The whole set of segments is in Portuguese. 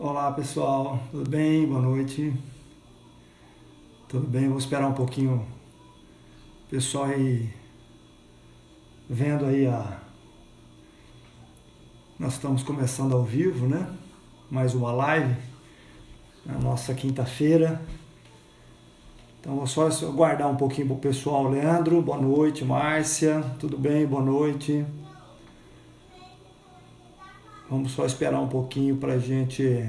Olá pessoal, tudo bem? Boa noite. Tudo bem? Vou esperar um pouquinho o pessoal aí vendo aí Nós estamos começando ao vivo, né? Mais uma live na nossa quinta-feira. Então vou só aguardar um pouquinho pro pessoal. Leandro, boa noite. Márcia, tudo bem? Boa noite. Vamos só esperar um pouquinho pra gente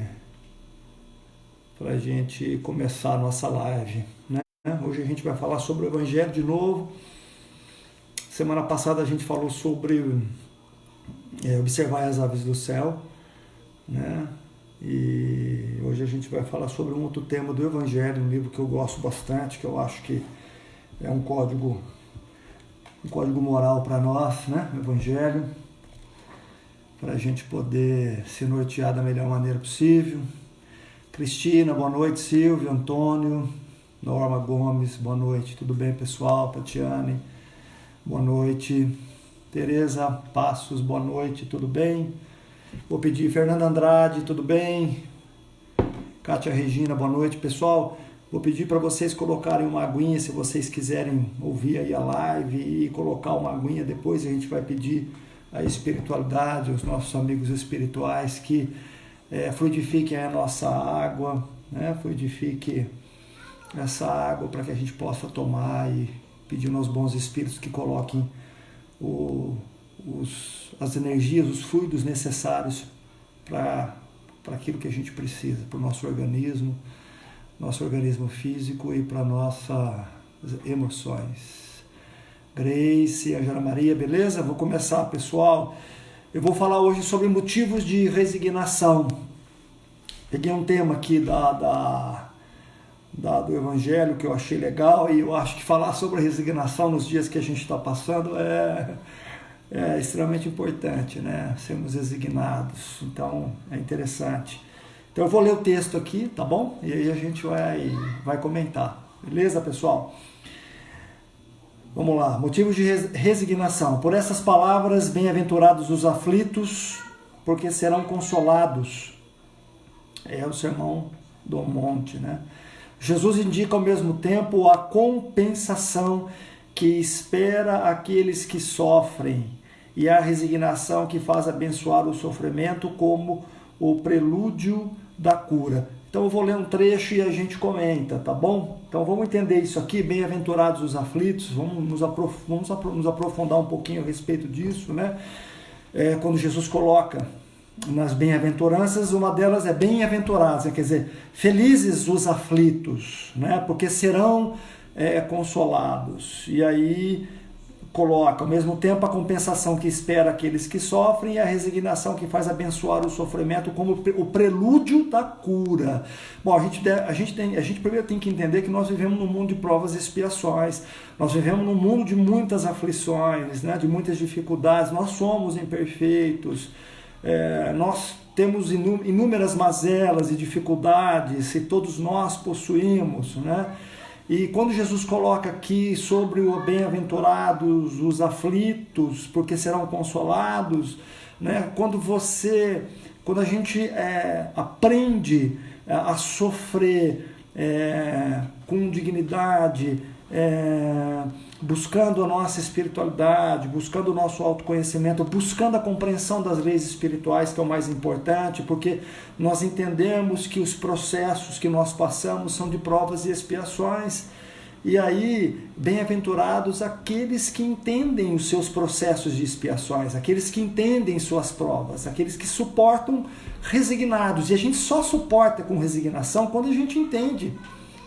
começar a nossa live, né? Hoje a gente vai falar sobre o Evangelho de novo. Semana passada a gente falou sobre observar as aves do céu, né? E hoje a gente vai falar sobre um outro tema do Evangelho, um livro que eu gosto bastante, que eu acho que é um código moral para nós, né? O Evangelho, para a gente poder se nortear da melhor maneira possível. Cristina, boa noite. Silvio, Antônio, Norma Gomes, boa noite. Tudo bem, pessoal? Tatiane, boa noite. Tereza Passos, boa noite. Tudo bem? Vou pedir Fernanda Andrade, tudo bem? Kátia Regina, boa noite, pessoal. Vou pedir para vocês colocarem uma aguinha, se vocês quiserem ouvir aí a live e colocar uma aguinha. Depois a gente vai pedir a espiritualidade, os nossos amigos espirituais que fluidifiquem a nossa água, né? Fluidifique essa água para que a gente possa tomar e pedir aos bons espíritos que coloquem as energias, os fluidos necessários para aquilo que a gente precisa, para o nosso organismo físico e para nossas emoções. Grace, Angela Maria, beleza? Vou começar, pessoal. Eu vou falar hoje sobre motivos de resignação. Peguei um tema aqui do Evangelho que eu achei legal, e eu acho que falar sobre a resignação nos dias que a gente está passando é extremamente importante, né? Sermos resignados, então é interessante. Então eu vou ler o texto aqui, tá bom? E aí a gente vai comentar, beleza, pessoal? Vamos lá, motivos de resignação. Por essas palavras, bem-aventurados os aflitos, porque serão consolados. É o Sermão do Monte, né? Jesus indica ao mesmo tempo a compensação que espera aqueles que sofrem e a resignação que faz abençoar o sofrimento como o prelúdio da cura. Então eu vou ler um trecho e a gente comenta, tá bom? Então vamos entender isso aqui, bem-aventurados os aflitos, vamos nos aprofundar um pouquinho a respeito disso, né? Quando Jesus coloca nas bem-aventuranças, uma delas é bem-aventurados, quer dizer, felizes os aflitos, né? Porque serão consolados. E aí coloca, ao mesmo tempo, a compensação que espera aqueles que sofrem e a resignação que faz abençoar o sofrimento como o prelúdio da cura. Bom, a gente primeiro tem que entender que nós vivemos num mundo de provas e expiações, nós vivemos num mundo de muitas aflições, né, de muitas dificuldades, nós somos imperfeitos, nós temos inúmeras mazelas e dificuldades, e todos nós possuímos, né? E quando Jesus coloca aqui sobre o bem-aventurados os aflitos, porque serão consolados, né? Quando a gente aprende a sofrer com dignidade, buscando a nossa espiritualidade, buscando o nosso autoconhecimento, buscando a compreensão das leis espirituais, que é o mais importante, porque nós entendemos que os processos que nós passamos são de provas e expiações. E aí, bem-aventurados aqueles que entendem os seus processos de expiações, aqueles que entendem suas provas, aqueles que suportam resignados. E a gente só suporta com resignação quando a gente entende,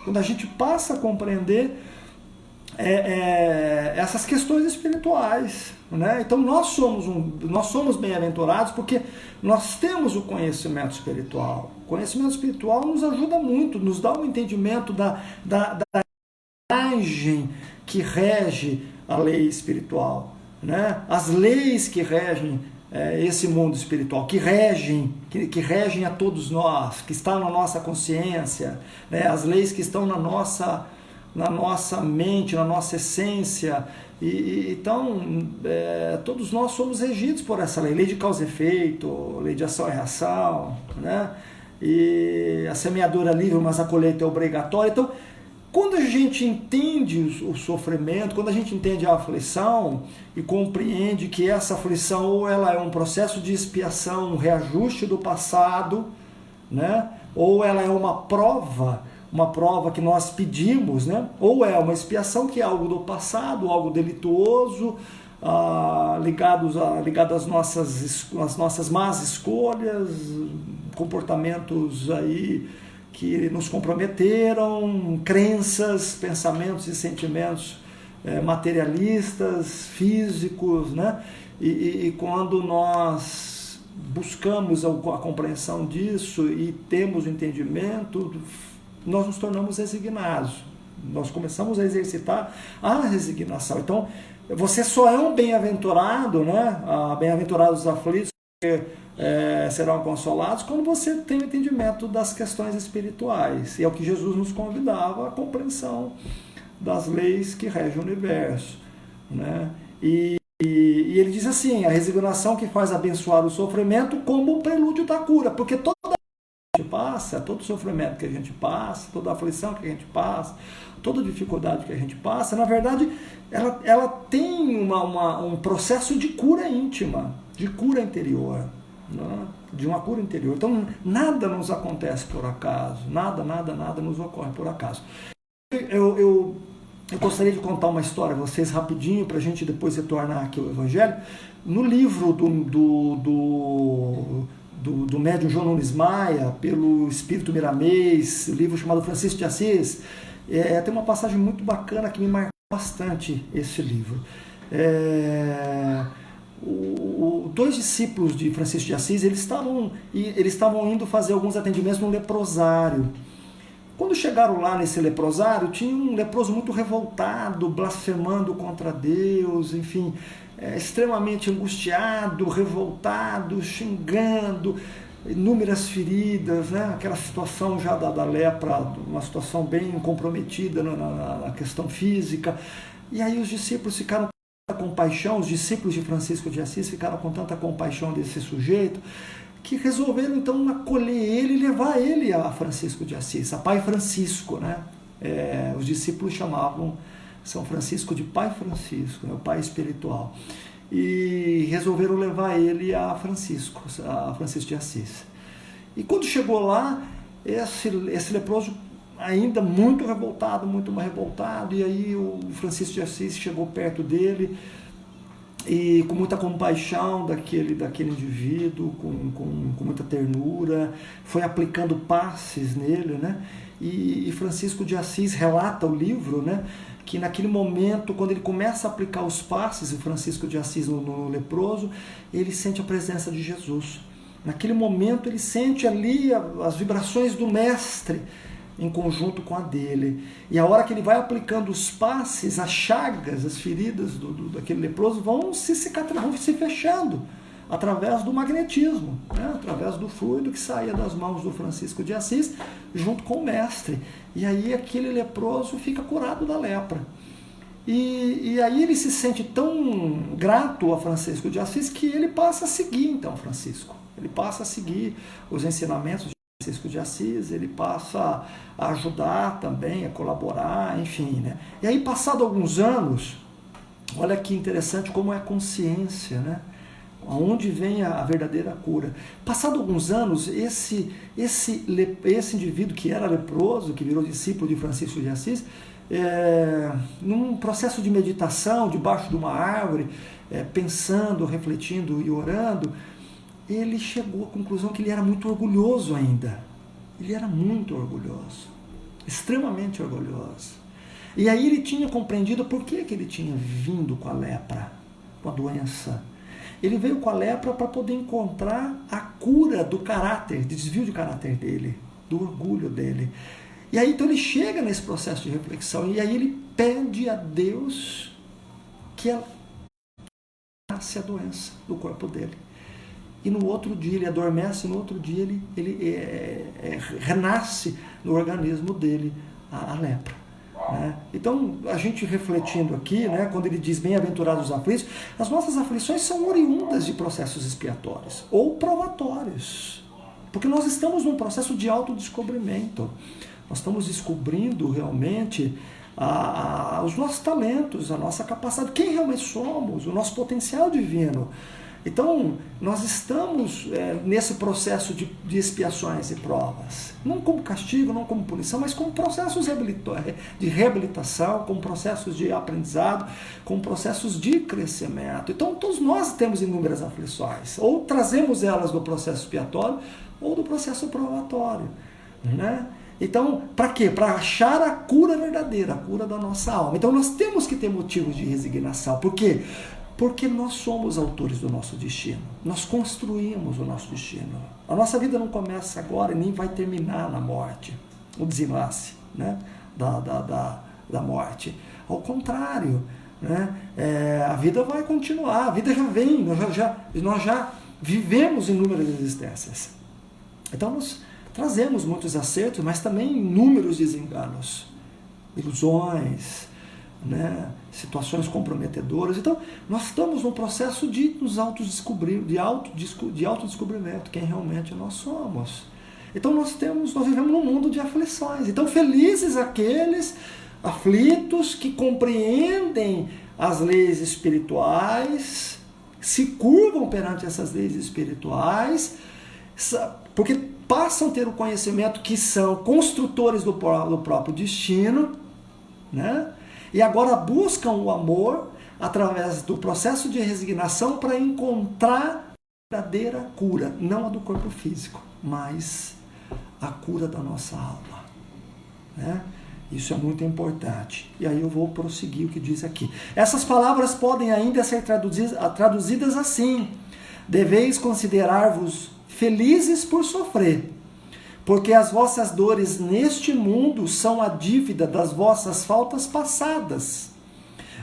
quando a gente passa a compreender essas questões espirituais, né? Então nós somos bem-aventurados porque nós temos o conhecimento espiritual. O conhecimento espiritual nos ajuda muito, nos dá um entendimento da imagem que rege a lei espiritual, né? As leis que regem esse mundo espiritual, que regem a todos nós, que estão na nossa consciência, né? As leis que estão na nossa mente, na nossa essência. Então, todos nós somos regidos por essa lei de causa e efeito, lei de ação e reação, né? e a semeadura é livre, mas a colheita é obrigatória. Então, quando a gente entende o sofrimento, quando a gente entende a aflição e compreende que essa aflição ela é um processo de expiação, um reajuste do passado, né? Ou ela é uma prova que nós pedimos, né? Ou é uma expiação que é algo do passado, algo delituoso, ligado às nossas más escolhas, comportamentos aí que nos comprometeram, crenças, pensamentos e sentimentos materialistas, físicos, né? E quando nós buscamos a compreensão disso e temos o entendimento, nós nos tornamos resignados. Nós começamos a exercitar a resignação. Então, você só é um bem-aventurado, né? Bem-aventurados os aflitos, porque serão consolados, quando você tem o entendimento das questões espirituais. E é o que Jesus nos convidava, a compreensão das leis que regem o universo, né? E ele diz assim, a resignação que faz abençoar o sofrimento como o prelúdio da cura, porque toda a gente passa, todo sofrimento que a gente passa, toda aflição que a gente passa, toda dificuldade que a gente passa, na verdade, ela tem um processo de cura íntima, de cura interior, né? De uma cura interior. Então, nada nos acontece por acaso, nada nos ocorre por acaso. Eu gostaria de contar uma história a vocês rapidinho, para a gente depois retornar aqui ao Evangelho. No livro do médium João Nunes Maia, pelo Espírito Miramês, livro chamado Francisco de Assis, tem uma passagem muito bacana que me marcou bastante esse livro. Dois discípulos de Francisco de Assis, eles estavam indo fazer alguns atendimentos no leprosário. Quando chegaram lá nesse leprosário, tinha um leproso muito revoltado, blasfemando contra Deus, enfim, extremamente angustiado, revoltado, xingando, inúmeras feridas, né? Aquela situação já da lepra, uma situação bem comprometida na questão física. E aí os discípulos ficaram com tanta compaixão, os discípulos de Francisco de Assis ficaram com tanta compaixão desse sujeito, que resolveram então acolher ele e levar ele a Francisco de Assis, a Pai Francisco, né? Os discípulos chamavam São Francisco de Pai Francisco, né? O pai espiritual. E resolveram levar ele a Francisco de Assis. E quando chegou lá, esse leproso ainda muito revoltado, e aí o Francisco de Assis chegou perto dele e com muita compaixão daquele indivíduo, com muita ternura, foi aplicando passes nele, né? E Francisco de Assis relata o livro, né, que naquele momento, quando ele começa a aplicar os passes, o Francisco de Assis no leproso, ele sente a presença de Jesus. Naquele momento ele sente ali as vibrações do Mestre em conjunto com a dele. E a hora que ele vai aplicando os passes, as chagas, as feridas daquele leproso vão se fechando através do magnetismo, né? Através do fluido que saía das mãos do Francisco de Assis junto com o Mestre. E aí aquele leproso fica curado da lepra. E aí ele se sente tão grato a Francisco de Assis que ele passa a seguir então Francisco. Ele passa a seguir os ensinamentos de Francisco de Assis, ele passa a ajudar também, a colaborar, enfim, né? E aí, passado alguns anos, olha que interessante como é a consciência, né? Aonde vem a verdadeira cura. Passado alguns anos, esse indivíduo que era leproso, que virou discípulo de Francisco de Assis, num processo de meditação, debaixo de uma árvore, pensando, refletindo e orando, ele chegou à conclusão que ele era muito orgulhoso ainda. Ele era muito orgulhoso, extremamente orgulhoso. E aí ele tinha compreendido por que ele tinha vindo com a lepra, com a doença. Ele veio com a lepra para poder encontrar a cura do caráter, de desvio de caráter dele, do orgulho dele. E aí então ele chega nesse processo de reflexão e aí ele pede a Deus que curasse a doença do corpo dele. E no outro dia ele adormece, no outro dia ele renasce no organismo dele a lepra. Né? Então, a gente refletindo aqui, né, quando ele diz bem-aventurados os aflitos, as nossas aflições são oriundas de processos expiatórios ou provatórios. Porque nós estamos num processo de autodescobrimento. Nós estamos descobrindo realmente os nossos talentos, a nossa capacidade, quem realmente somos, o nosso potencial divino. Então, nós estamos nesse processo de expiações e provas. Não como castigo, não como punição, mas como processos de reabilitação, como processos de aprendizado, como processos de crescimento. Então, todos nós temos inúmeras aflições. Ou trazemos elas do processo expiatório, ou do processo provatório, né? Então, para quê? Para achar a cura verdadeira, a cura da nossa alma. Então, nós temos que ter motivos de resignação. Por quê? Porque nós somos autores do nosso destino. Nós construímos o nosso destino. A nossa vida não começa agora e nem vai terminar na morte, o desenlace, né, da morte. Ao contrário, né, a vida vai continuar, a vida já vem, nós já vivemos inúmeras existências. Então nós trazemos muitos acertos, mas também inúmeros desenganos, ilusões, né, situações comprometedoras. Então, nós estamos num processo de nos autodescobrir, de autodescobrimento, quem realmente nós somos. Então, nós vivemos num mundo de aflições. Então, felizes aqueles aflitos que compreendem as leis espirituais, se curvam perante essas leis espirituais, porque passam a ter o conhecimento que são construtores do próprio destino, né? E agora buscam o amor através do processo de resignação para encontrar a verdadeira cura, não a do corpo físico, mas a cura da nossa alma, né? Isso é muito importante. E aí eu vou prosseguir o que diz aqui. Essas palavras podem ainda ser traduzidas assim: deveis considerar-vos felizes por sofrer, porque as vossas dores neste mundo são a dívida das vossas faltas passadas.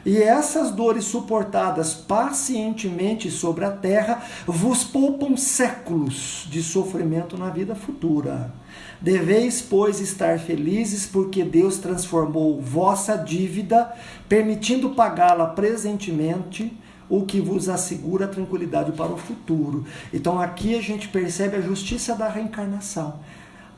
E essas dores suportadas pacientemente sobre a terra vos poupam séculos de sofrimento na vida futura. Deveis, pois, estar felizes, porque Deus transformou vossa dívida, permitindo pagá-la presentemente, o que vos assegura a tranquilidade para o futuro. Então aqui a gente percebe a justiça da reencarnação.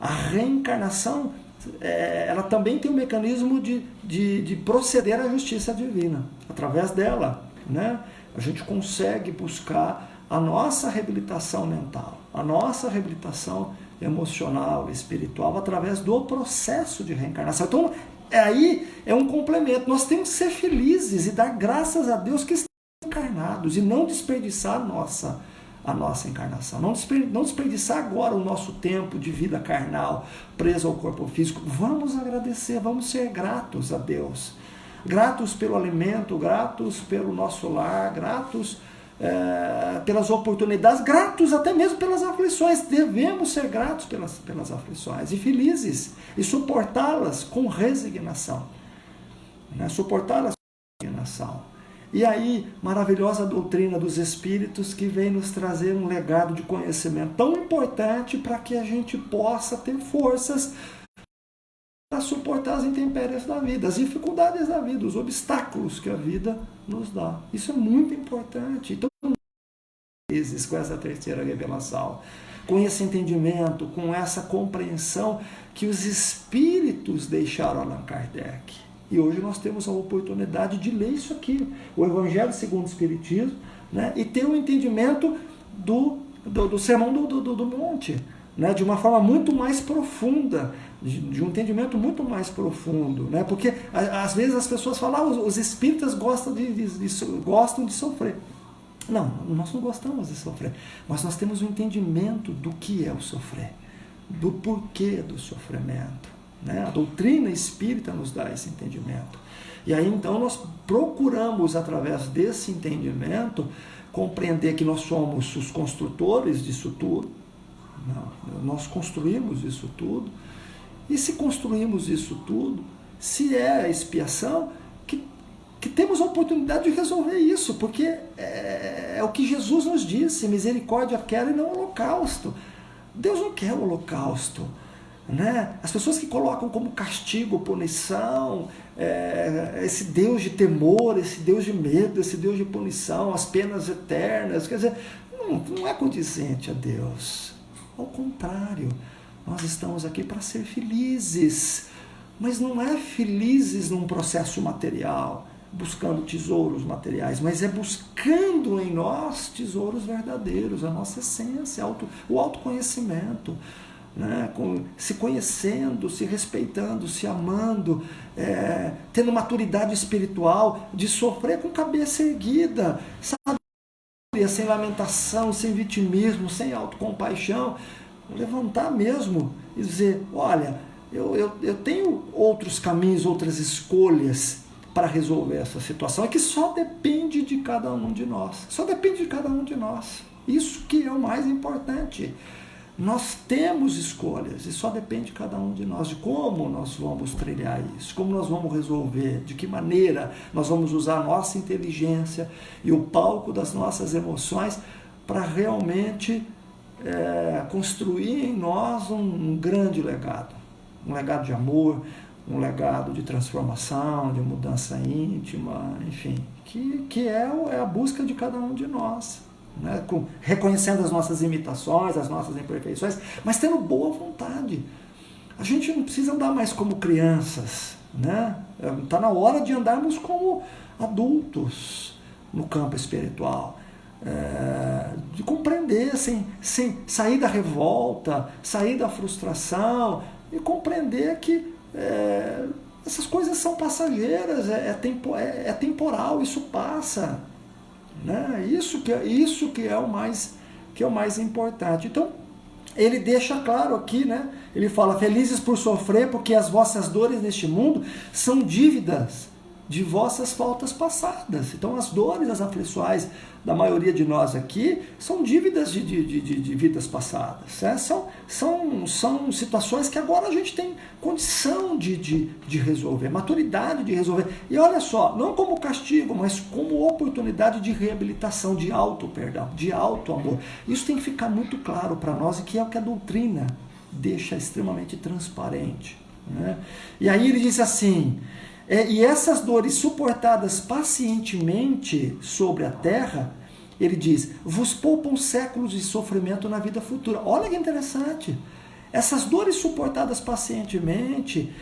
A reencarnação, ela também tem um mecanismo de proceder à justiça divina. Através dela, né, a gente consegue buscar a nossa reabilitação mental, a nossa reabilitação emocional, espiritual, através do processo de reencarnação. Então, aí é um complemento. Nós temos que ser felizes e dar graças a Deus que estamos encarnados e não desperdiçar a nossa encarnação. Não desperdiçar agora o nosso tempo de vida carnal preso ao corpo físico. Vamos agradecer, vamos ser gratos a Deus. Gratos pelo alimento, gratos pelo nosso lar, gratos pelas oportunidades, gratos até mesmo pelas aflições. Devemos ser gratos pelas aflições e felizes e suportá-las com resignação, né? Suportá-las com resignação. E aí, maravilhosa doutrina dos Espíritos que vem nos trazer um legado de conhecimento tão importante para que a gente possa ter forças para suportar as intempéries da vida, as dificuldades da vida, os obstáculos que a vida nos dá. Isso é muito importante. Então, vezes com essa terceira revelação, com esse entendimento, com essa compreensão que os Espíritos deixaram a Allan Kardec. E hoje nós temos a oportunidade de ler isso aqui, o Evangelho segundo o Espiritismo, né, e ter um entendimento do Sermão do Monte, né, de uma forma muito mais profunda, de um entendimento muito mais profundo, né, porque às vezes as pessoas falam, os espíritas gostam de sofrer. Não, nós não gostamos de sofrer, mas nós temos um entendimento do que é o sofrer, do porquê do sofrimento. Né? A doutrina espírita nos dá esse entendimento. E aí então nós procuramos, através desse entendimento, compreender que nós somos os construtores disso tudo. Não, nós construímos isso tudo. E se construímos isso tudo, se é a expiação, que temos a oportunidade de resolver isso, porque é o que Jesus nos disse: misericórdia quero e não holocausto. Deus não quer o holocausto. Né? As pessoas que colocam como castigo, punição, esse Deus de temor, esse Deus de medo, esse Deus de punição, as penas eternas, quer dizer, não é condizente a Deus. Ao contrário, nós estamos aqui para ser felizes, mas não é felizes num processo material, buscando tesouros materiais, mas é buscando em nós tesouros verdadeiros, a nossa essência, o autoconhecimento, né? Se conhecendo, se respeitando, se amando, tendo maturidade espiritual, de sofrer com cabeça erguida, sabe? Sem lamentação, sem vitimismo, sem autocompaixão, levantar mesmo e dizer, olha, eu tenho outros caminhos, outras escolhas para resolver essa situação, é que só depende de cada um de nós. Só depende de cada um de nós. Isso que é o mais importante. Nós temos escolhas e só depende de cada um de nós, de como nós vamos trilhar isso, como nós vamos resolver, de que maneira nós vamos usar a nossa inteligência e o palco das nossas emoções para realmente construir em nós um grande legado. Um legado de amor, um legado de transformação, de mudança íntima, enfim, que é a busca de cada um de nós, né? Reconhecendo as nossas imitações, as nossas imperfeições, mas tendo boa vontade. A gente não precisa andar mais como crianças, né? Está na hora de andarmos como adultos no campo espiritual, de compreender, sem sair da revolta, sair da frustração e compreender que essas coisas são passageiras, é temporal, isso passa, né? Isso que é o mais importante. Então ele deixa claro aqui, né? Ele fala, felizes por sofrer, porque as vossas dores neste mundo são dívidas de vossas faltas passadas. Então as dores, as aflições da maioria de nós aqui são dívidas de vidas passadas, né? São situações que agora a gente tem condição de resolver, maturidade de resolver. E olha só, não como castigo, mas como oportunidade de reabilitação, de auto-perdão, de auto-amor. Isso tem que ficar muito claro para nós e que é o que a doutrina deixa extremamente transparente, né? E aí ele diz assim, e essas dores suportadas pacientemente sobre a terra, ele diz, vos poupam séculos de sofrimento na vida futura. Olha que interessante. Essas dores suportadas pacientemente,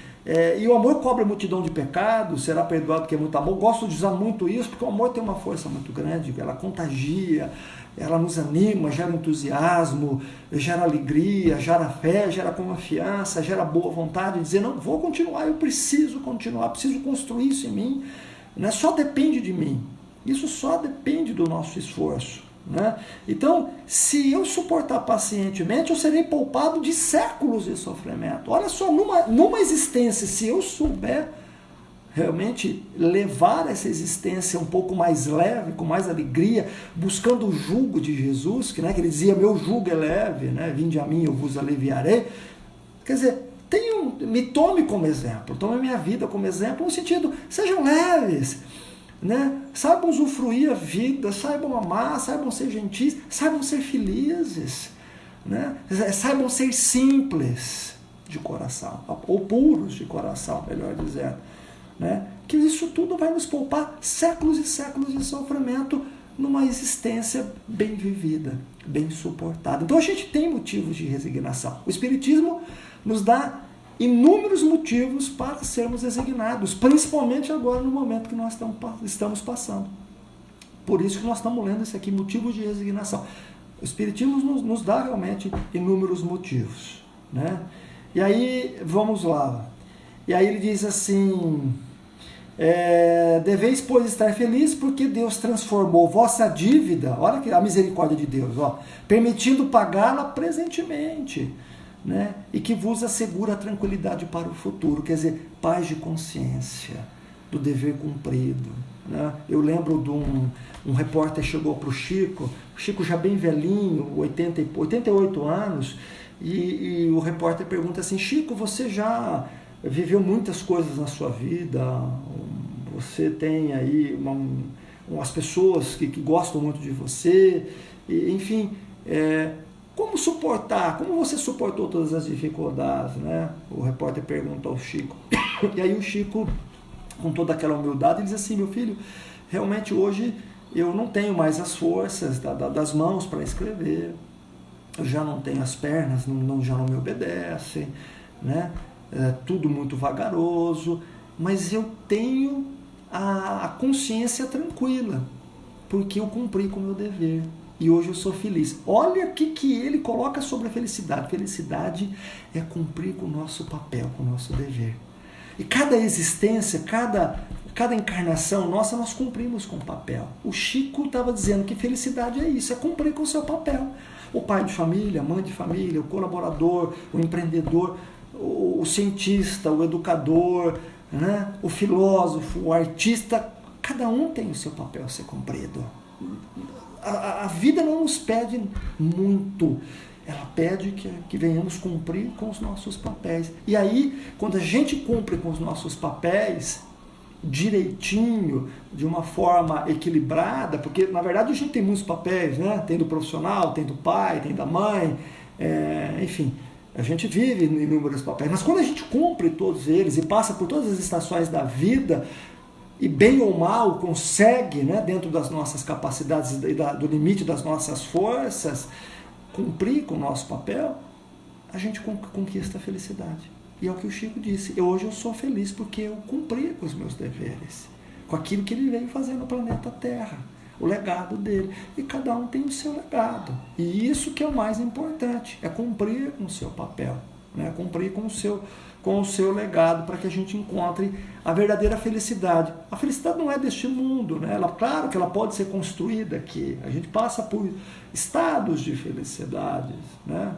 e o amor cobre a multidão de pecados, será perdoado que é muito amor. Gosto de usar muito isso, porque o amor tem uma força muito grande, ela contagia, ela nos anima, gera entusiasmo, gera alegria, gera fé, gera confiança, gera boa vontade de dizer, não, vou continuar, eu preciso continuar, preciso construir isso em mim, né? Só depende de mim, isso só depende do nosso esforço, né? Então, se eu suportar pacientemente, eu serei poupado de séculos de sofrimento. Olha só, numa existência, se eu souber realmente levar essa existência um pouco mais leve, com mais alegria, buscando o jugo de Jesus, que ele dizia, meu jugo é leve, né? Vinde a mim, eu vos aliviarei. Quer dizer, me tome como exemplo, tome a minha vida como exemplo, no sentido, sejam leves, né? Saibam usufruir a vida, saibam amar, saibam ser gentis, saibam ser felizes, né? Saibam ser simples de coração, ou puros de coração, melhor dizendo, né? Que isso tudo vai nos poupar séculos e séculos de sofrimento numa existência bem vivida, bem suportada. Então a gente tem motivos de resignação. O Espiritismo nos dá inúmeros motivos para sermos resignados, principalmente agora no momento que nós estamos passando. Por isso que nós estamos lendo esse aqui, motivos de resignação. O Espiritismo nos dá realmente inúmeros motivos, né? E aí, vamos lá. E aí ele diz assim, deveis, pois, estar felizes, porque Deus transformou vossa dívida, olha que a misericórdia de Deus, permitindo pagá-la presentemente, né? E que vos assegura a tranquilidade para o futuro, quer dizer, paz de consciência, do dever cumprido, né? Eu lembro de um repórter chegou para o Chico já bem velhinho, 88 anos, e o repórter pergunta assim, Chico, você já viveu muitas coisas na sua vida, você tem aí umas pessoas que gostam muito de você, enfim, como você suportou todas as dificuldades, né? O repórter pergunta ao Chico, e aí o Chico, com toda aquela humildade, diz assim, meu filho, realmente hoje eu não tenho mais as forças das mãos para escrever, eu já não tenho as pernas, já não me obedecem, né? Tudo muito vagaroso, mas eu tenho a consciência tranquila, porque eu cumpri com o meu dever. E hoje eu sou feliz. Olha o que ele coloca sobre a felicidade. Felicidade é cumprir com o nosso papel, com o nosso dever. E cada existência, cada encarnação nossa, nós cumprimos com o papel. O Chico estava dizendo que felicidade é isso, é cumprir com o seu papel. O pai de família, a mãe de família, o colaborador, o empreendedor, o cientista, o educador, né? O filósofo, o artista, cada um tem o seu papel a ser cumprido. A vida não nos pede muito, ela pede que venhamos cumprir com os nossos papéis. E aí, quando a gente cumpre com os nossos papéis direitinho, de uma forma equilibrada, porque na verdade a gente tem muitos papéis, né? Tem do profissional, tem do pai, tem da mãe, enfim, a gente vive em inúmeros papéis, mas quando a gente cumpre todos eles e passa por todas as estações da vida, e bem ou mal consegue, né, dentro das nossas capacidades e do limite das nossas forças, cumprir com o nosso papel, a gente conquista a felicidade. E é o que o Chico disse, hoje eu sou feliz porque eu cumpri com os meus deveres, com aquilo que ele veio fazer no planeta Terra, o legado dele. E cada um tem o seu legado. E isso que é o mais importante, é cumprir com o seu papel, né, cumprir com o seu legado, para que a gente encontre a verdadeira felicidade. A felicidade não é deste mundo, né? Claro que ela pode ser construída aqui. A gente passa por estados de felicidade, né?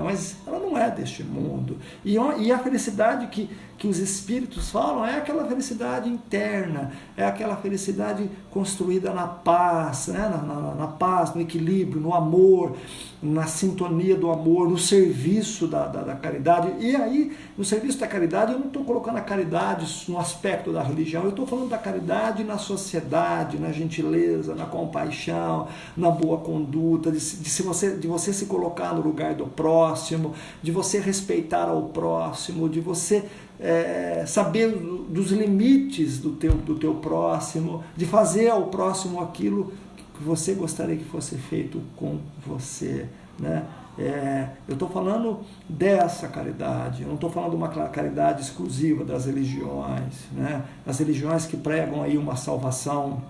Mas ela não é deste mundo. E a felicidade que os espíritos falam é aquela felicidade interna, é aquela felicidade construída na paz, né? na paz, no equilíbrio, no amor, na sintonia do amor, no serviço da caridade. E aí, no serviço da caridade, eu não estou colocando a caridade no aspecto da religião, eu estou falando da caridade na sociedade, na gentileza, na compaixão, na boa conduta, de você se colocar no lugar do próximo, de você respeitar ao próximo, de você saber dos limites do teu próximo, de fazer ao próximo aquilo que você gostaria que fosse feito com você, né? Eu estou falando dessa caridade, eu não estou falando de uma caridade exclusiva das religiões, né? As religiões que pregam aí uma salvação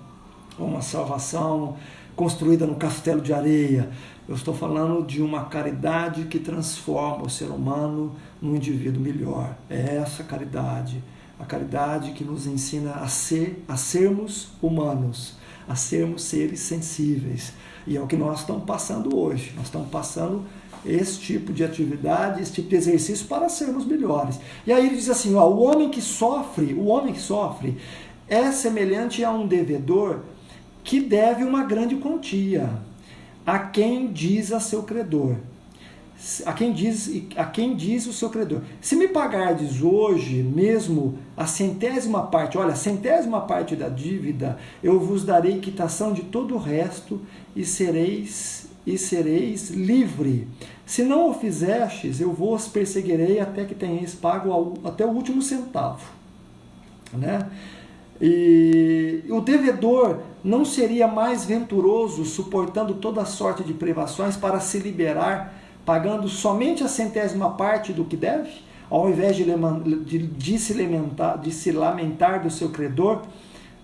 construída no castelo de areia. Eu estou falando de uma caridade que transforma o ser humano num indivíduo melhor. É essa caridade, a caridade que nos ensina a sermos humanos, a sermos seres sensíveis. E é o que nós estamos passando hoje. Nós estamos passando esse tipo de atividade, esse tipo de exercício para sermos melhores. E aí ele diz assim, o homem que sofre é semelhante a um devedor que deve uma grande quantia a quem diz a seu credor. A quem diz o seu credor: se me pagardes hoje mesmo a centésima parte, olha, a centésima parte da dívida, eu vos darei quitação de todo o resto e sereis livre. Se não o fizestes, eu vos perseguirei até que tenhais pago até o último centavo, né? E o devedor não seria mais venturoso suportando toda sorte de privações para se liberar, pagando somente a centésima parte do que deve, ao invés de se lamentar do seu credor,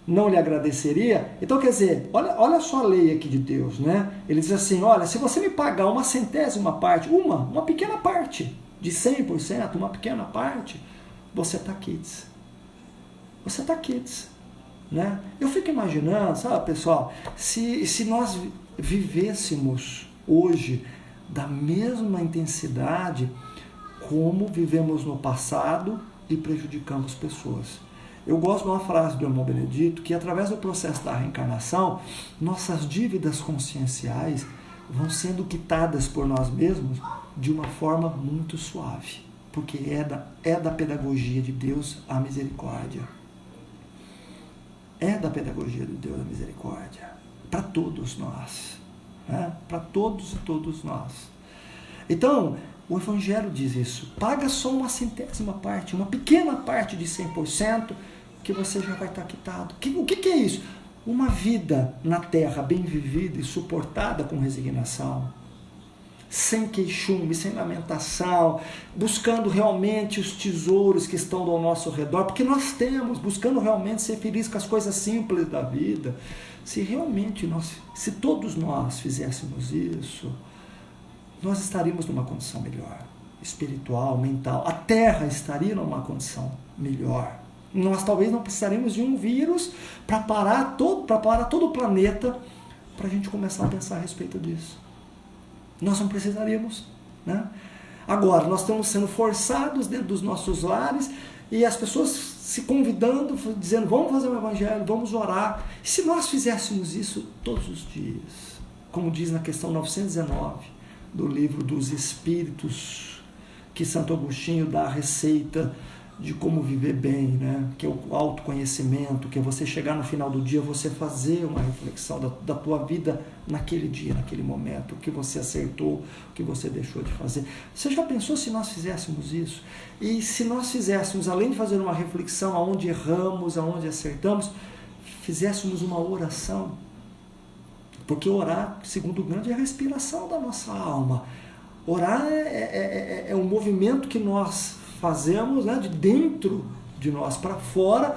não lhe agradeceria? Então, quer dizer, olha só a lei aqui de Deus, né? Ele diz assim, olha, se você me pagar uma centésima parte, uma pequena parte, de 100%, uma pequena parte, você está quites. Você está quites, né? Eu fico imaginando, sabe, pessoal, se nós vivêssemos hoje da mesma intensidade como vivemos no passado e prejudicamos pessoas. Eu gosto de uma frase do irmão Benedito, que através do processo da reencarnação, nossas dívidas conscienciais vão sendo quitadas por nós mesmos de uma forma muito suave, porque é da pedagogia de Deus a misericórdia. É da pedagogia de Deus a misericórdia, para todos nós, né? Para todos e todos nós. Então, o Evangelho diz isso, paga só uma centésima parte, uma pequena parte de 100%, que você já vai estar quitado. O que é isso? Uma vida na terra bem vivida e suportada com resignação. sem queixume, sem lamentação, buscando realmente os tesouros que estão ao nosso redor, porque nós temos, buscando realmente ser feliz com as coisas simples da vida. Se realmente se todos nós fizéssemos isso, nós estaríamos numa condição melhor, espiritual, mental. A Terra estaria numa condição melhor. Nós talvez não precisaríamos de um vírus para parar todo o planeta, para a gente começar a pensar a respeito disso. Nós não precisaríamos, né? Agora, nós estamos sendo forçados dentro dos nossos lares e as pessoas se convidando, dizendo, vamos fazer o evangelho, vamos orar. E se nós fizéssemos isso todos os dias, como diz na questão 919 do livro dos Espíritos, que Santo Agostinho dá a receita de como viver bem, né? Que é o autoconhecimento, que é você chegar no final do dia, você fazer uma reflexão da tua vida naquele dia, naquele momento, o que você acertou, o que você deixou de fazer. Você já pensou se nós fizéssemos isso? E se nós fizéssemos, além de fazer uma reflexão aonde erramos, aonde acertamos, fizéssemos uma oração? Porque orar, segundo o grande, é a respiração da nossa alma. Orar é um movimento que nós fazemos, né, de dentro de nós para fora,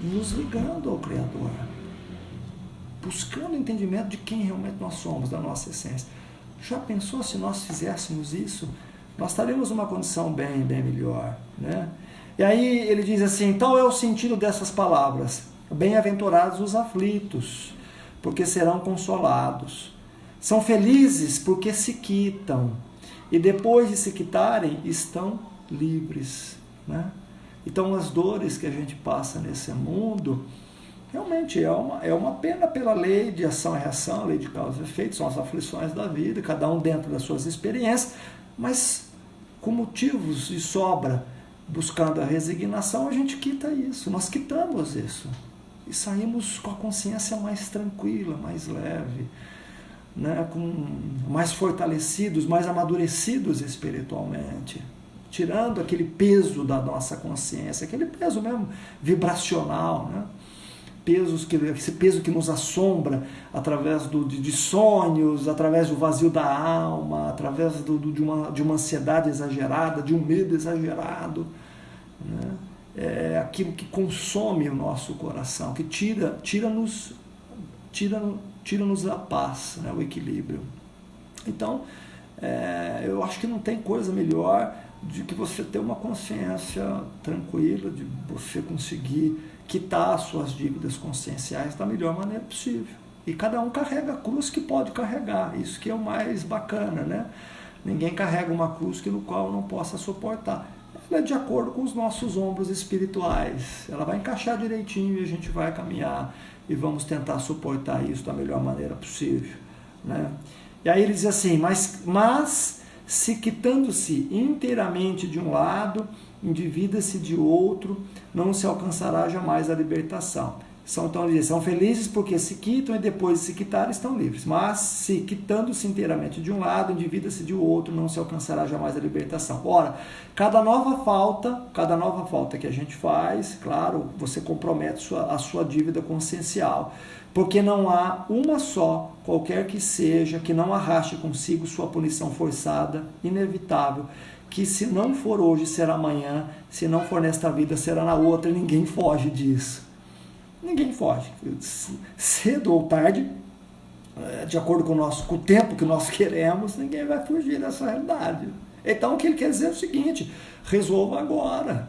nos ligando ao Criador, buscando o entendimento de quem realmente nós somos, da nossa essência. Já pensou se nós fizéssemos isso? Nós estaríamos numa condição bem melhor, né? E aí ele diz assim, tal é o sentido dessas palavras: bem-aventurados os aflitos, porque serão consolados. São felizes porque se quitam, e depois de se quitarem, estão livres, né? Então as dores que a gente passa nesse mundo realmente é uma pena pela lei de ação e reação, lei de causa e efeito, são as aflições da vida, cada um dentro das suas experiências, mas com motivos de sobra, buscando a resignação, a gente quita isso, nós quitamos isso e saímos com a consciência mais tranquila, mais leve, né? Mais fortalecidos, mais amadurecidos espiritualmente, tirando aquele peso da nossa consciência, aquele peso mesmo vibracional, né? Esse peso que nos assombra através de sonhos, através do vazio da alma, através de uma ansiedade exagerada, de um medo exagerado, né? É aquilo que consome o nosso coração, que tira-nos a paz, né? O equilíbrio. Então, eu acho que não tem coisa melhor de que você ter uma consciência tranquila, de você conseguir quitar as suas dívidas conscienciais da melhor maneira possível. E cada um carrega a cruz que pode carregar, isso que é o mais bacana, né? Ninguém carrega uma cruz no qual não possa suportar. Ela é de acordo com os nossos ombros espirituais, ela vai encaixar direitinho e a gente vai caminhar e vamos tentar suportar isso da melhor maneira possível, né? E aí ele diz assim, mas se quitando-se inteiramente de um lado, endivida-se de outro, não se alcançará jamais a libertação. São felizes porque se quitam e depois de se quitar estão livres. Mas se quitando-se inteiramente de um lado, endivida-se de outro, não se alcançará jamais a libertação. Ora, cada nova falta que a gente faz, claro, você compromete a sua dívida consciencial. Porque não há uma só, qualquer que seja, que não arraste consigo sua punição forçada, inevitável, que se não for hoje, será amanhã, se não for nesta vida, será na outra, e ninguém foge disso. Ninguém foge. Cedo ou tarde, de acordo com o tempo que nós queremos, ninguém vai fugir dessa realidade. Então, o que ele quer dizer é o seguinte, resolva agora.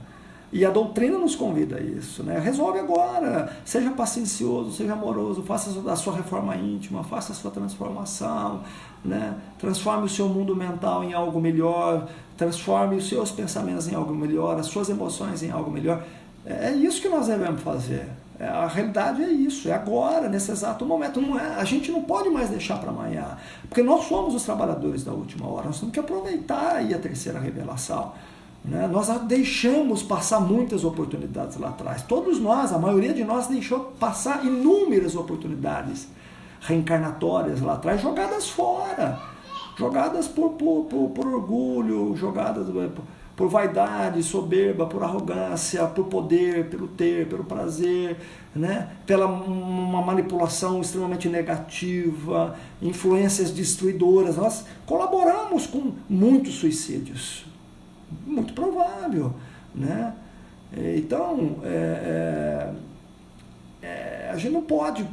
E a doutrina nos convida a isso, né? Resolve agora, seja paciencioso, seja amoroso, faça a sua reforma íntima, faça a sua transformação, né? Transforme o seu mundo mental em algo melhor, transforme os seus pensamentos em algo melhor, as suas emoções em algo melhor. É isso que nós devemos fazer. A realidade é isso, é agora, nesse exato momento. A gente não pode mais deixar para amanhã, porque nós somos os trabalhadores da última hora, nós temos que aproveitar aí a terceira revelação. Né? Nós deixamos passar muitas oportunidades lá atrás. Todos nós, a maioria de nós deixou passar inúmeras oportunidades reencarnatórias lá atrás, jogadas fora, jogadas por orgulho, jogadas por vaidade, soberba, por arrogância, por poder, pelo ter, pelo prazer, né? Pela uma manipulação extremamente negativa, influências destruidoras. Nós colaboramos com muitos suicídios, muito provável, né? Então, a gente não pode,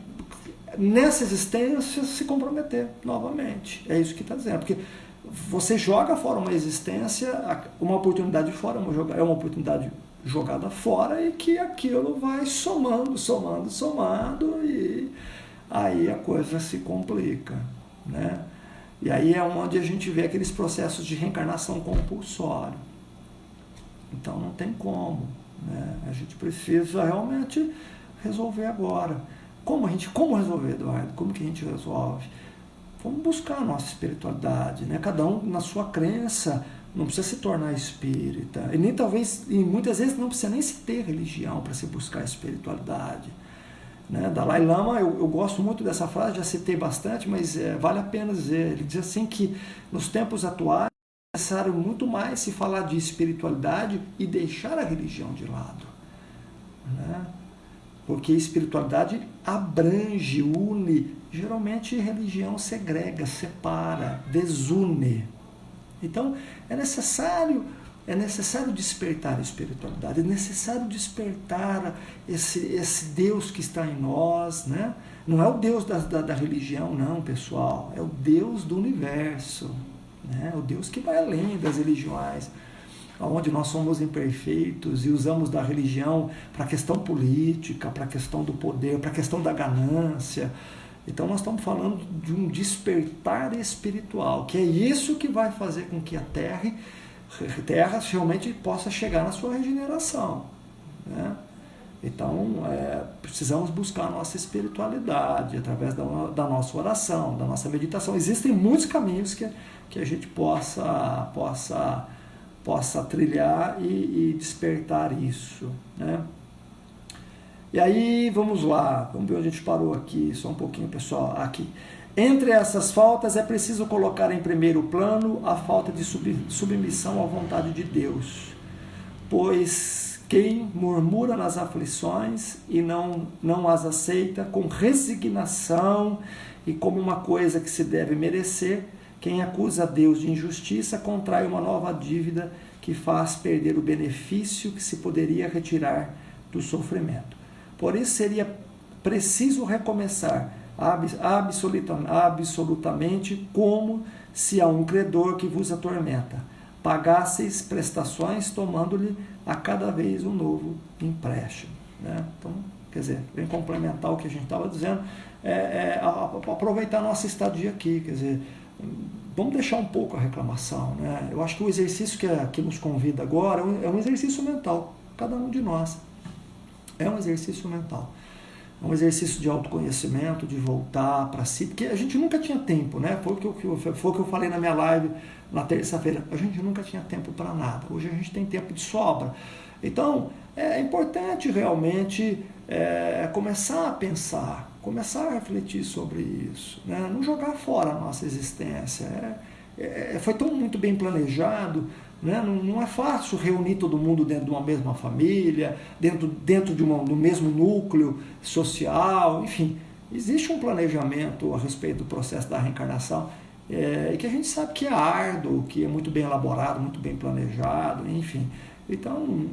nessa existência, se comprometer novamente. É isso que está dizendo, porque você joga fora uma existência, uma oportunidade fora, é uma oportunidade jogada fora, e que aquilo vai somando, e aí a coisa se complica, né? E aí é onde a gente vê aqueles processos de reencarnação compulsória. Então não tem como, né? A gente precisa realmente resolver agora. Como resolver, Eduardo? Como que a gente resolve? Vamos buscar a nossa espiritualidade, né? Cada um na sua crença, não precisa se tornar espírita. E nem talvez, e muitas vezes não precisa nem se ter religião para se buscar a espiritualidade, né? Dalai Lama, eu gosto muito dessa frase, já citei bastante, mas vale a pena dizer. Ele diz assim que nos tempos atuais é necessário muito mais se falar de espiritualidade e deixar a religião de lado, né? Porque espiritualidade abrange, une. Geralmente religião segrega, separa, desune. Então é necessário despertar a espiritualidade, é necessário despertar esse Deus que está em nós, né? Não é o Deus da religião, não, pessoal, é o Deus do universo, né? O Deus que vai além das religiões, onde nós somos imperfeitos e usamos da religião para a questão política, para a questão do poder, para a questão da ganância. Então nós estamos falando de um despertar espiritual, que é isso que vai fazer com que a Terra realmente possa chegar na sua regeneração, né? Então precisamos buscar a nossa espiritualidade através da nossa oração, da nossa meditação. Existem muitos caminhos que a gente possa trilhar e despertar isso, né? E aí, vamos lá, vamos ver onde a gente parou aqui, só um pouquinho, pessoal, aqui. Entre essas faltas é preciso colocar em primeiro plano a falta de submissão à vontade de Deus, pois quem murmura nas aflições e não as aceita com resignação e como uma coisa que se deve merecer, quem acusa Deus de injustiça contrai uma nova dívida que faz perder o benefício que se poderia retirar do sofrimento. Por isso seria preciso recomeçar absolutamente como se a um credor que vos atormenta pagasseis prestações tomando-lhe a cada vez um novo empréstimo, né? Então, quer dizer, vem complementar o que a gente estava dizendo, aproveitar a nossa estadia aqui, quer dizer, vamos deixar um pouco a reclamação, né? Eu acho que o exercício que nos convida agora é um exercício mental, cada um de nós. É um exercício mental. É um exercício de autoconhecimento, de voltar para si, porque a gente nunca tinha tempo, né? Foi o que eu falei na minha live na terça-feira. A gente nunca tinha tempo para nada. Hoje a gente tem tempo de sobra. Então, é importante realmente começar a pensar, começar a refletir sobre isso, né? Não jogar fora a nossa existência. Foi tão muito bem planejado, né? Não é fácil reunir todo mundo dentro de uma mesma família, dentro do mesmo núcleo social, enfim. Existe um planejamento a respeito do processo da reencarnação, que a gente sabe que é árduo, que é muito bem elaborado, muito bem planejado, enfim. Então,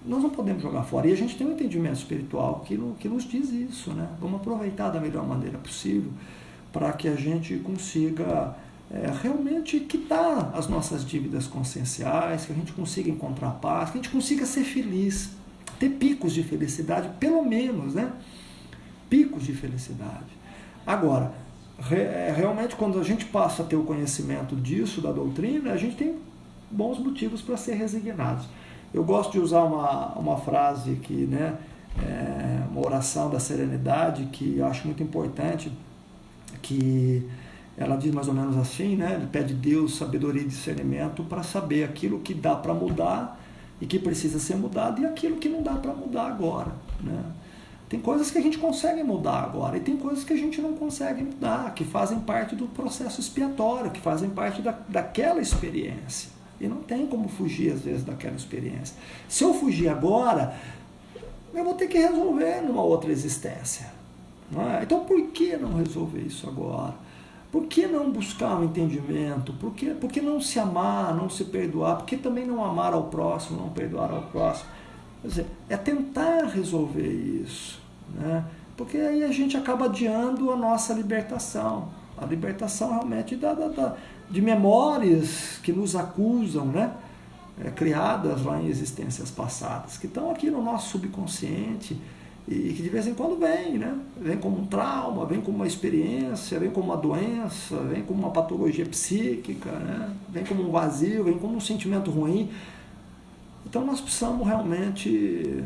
nós não podemos jogar fora. E a gente tem um entendimento espiritual que nos diz isso, né? Vamos aproveitar da melhor maneira possível para que a gente consiga realmente quitar as nossas dívidas conscienciais, que a gente consiga encontrar paz, que a gente consiga ser feliz, ter picos de felicidade, pelo menos, né? Picos de felicidade. Agora, realmente quando a gente passa a ter o conhecimento disso, da doutrina, a gente tem bons motivos para ser resignados. Eu gosto de usar uma frase que, né, uma oração da serenidade, que eu acho muito importante, que ela diz mais ou menos assim, né? Ele pede a Deus sabedoria e discernimento para saber aquilo que dá para mudar e que precisa ser mudado e aquilo que não dá para mudar agora, né? Tem coisas que a gente consegue mudar agora e tem coisas que a gente não consegue mudar, que fazem parte do processo expiatório, que fazem parte daquela experiência, E não tem como fugir, às vezes, daquela experiência. Se eu fugir agora, eu vou ter que resolver numa outra existência. Não é? Então, por que não resolver isso agora? Por que não buscar um entendimento? Por que não se amar, não se perdoar? Por que também não amar ao próximo, não perdoar ao próximo? Quer dizer, é tentar resolver isso, né? Porque aí a gente acaba adiando a nossa libertação. A libertação realmente de memórias que nos acusam, né? Criadas lá em existências passadas, que estão aqui no nosso subconsciente e que de vez em quando vem, né? Vem como um trauma, vem como uma experiência, vem como uma doença, vem como uma patologia psíquica, né? Vem como um vazio, vem como um sentimento ruim. Então nós precisamos realmente